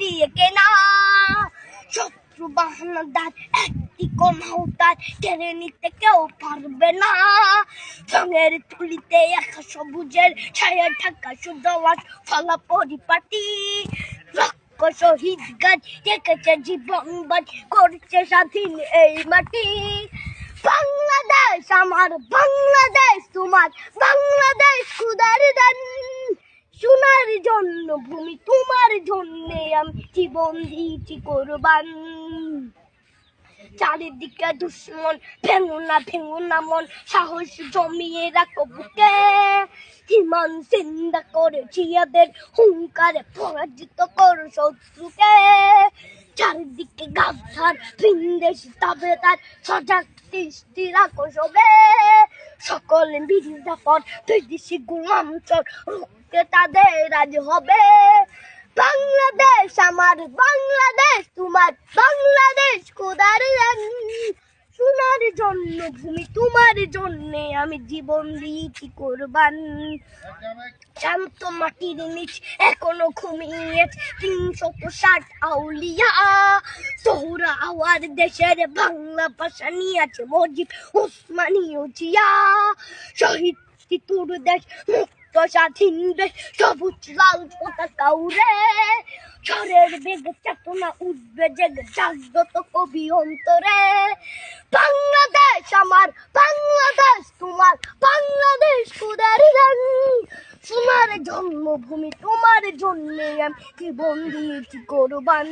দিয়ে কেনা। শত্রু বাহানাদার একটি কণাও তার কেড়ে নিতে কেউ পারবে না। রঙের তুলিতে একা সবুজের ছায়া ঢাকা সুজলাস ফলা পরিপাটি। লক্ষ শহীদ গাছ রেখেছে জীবন বাজ করছে স্বাধীন এই মাটি। বাংলাদেশ আমার, বাংলাদেশ তোমার, বাংলাদেশ খুদার দান। সোনার জন্য ভূমি তোমার জন্যে আমি জীবন দিয়েছি কোরবান। চারিদিকে দুশ্মন, ভেঙো না মন, সাহস জমিয়ে রাখো বুকে। ইমান জিন্দা করে জিয়াদের হুঙ্কারে পরাজিত করো শত্রুকে। চারিদিকে গাদ্দার ভিনদেশি তাবেদার, সজাগ দৃষ্টি রাখো সবে। সকলে মির্জাফর বিদেশি গোলাম চোর রুখতে তাদের আজ হবে। বাংলাদেশ আমার, বাংলাদেশ তোমার, বাংলাদেশ খোদার দান। সোনার জন্য ভূমি তোমার জন্যে আমি জীবন দিয়েছি কোরবান। শান্ত মাটির নিচ এখনো ঘুমিয়ে 360 আউলিয়া। সোহরা আওয়ার দেশের বাংলা ভাষা নিয়ে আছে মজিব ওসমানী ও জিয়া। শহীদ তোর দেশ মুক্ত স্বাধীন দেশ, সবুজ লাল পতাকা উড়ে। ঝড়ের বেগে চেতনা উঠবে জেগে জাগ্রত কবি অন্তরে। বাংলাদেশ আমার, বাংলাদেশ তোমার, বাংলাদেশ খোদার দান। সোনার জন্মভূমি তোমার জন্যে আমি জীবন দিয়েছি কোরবান।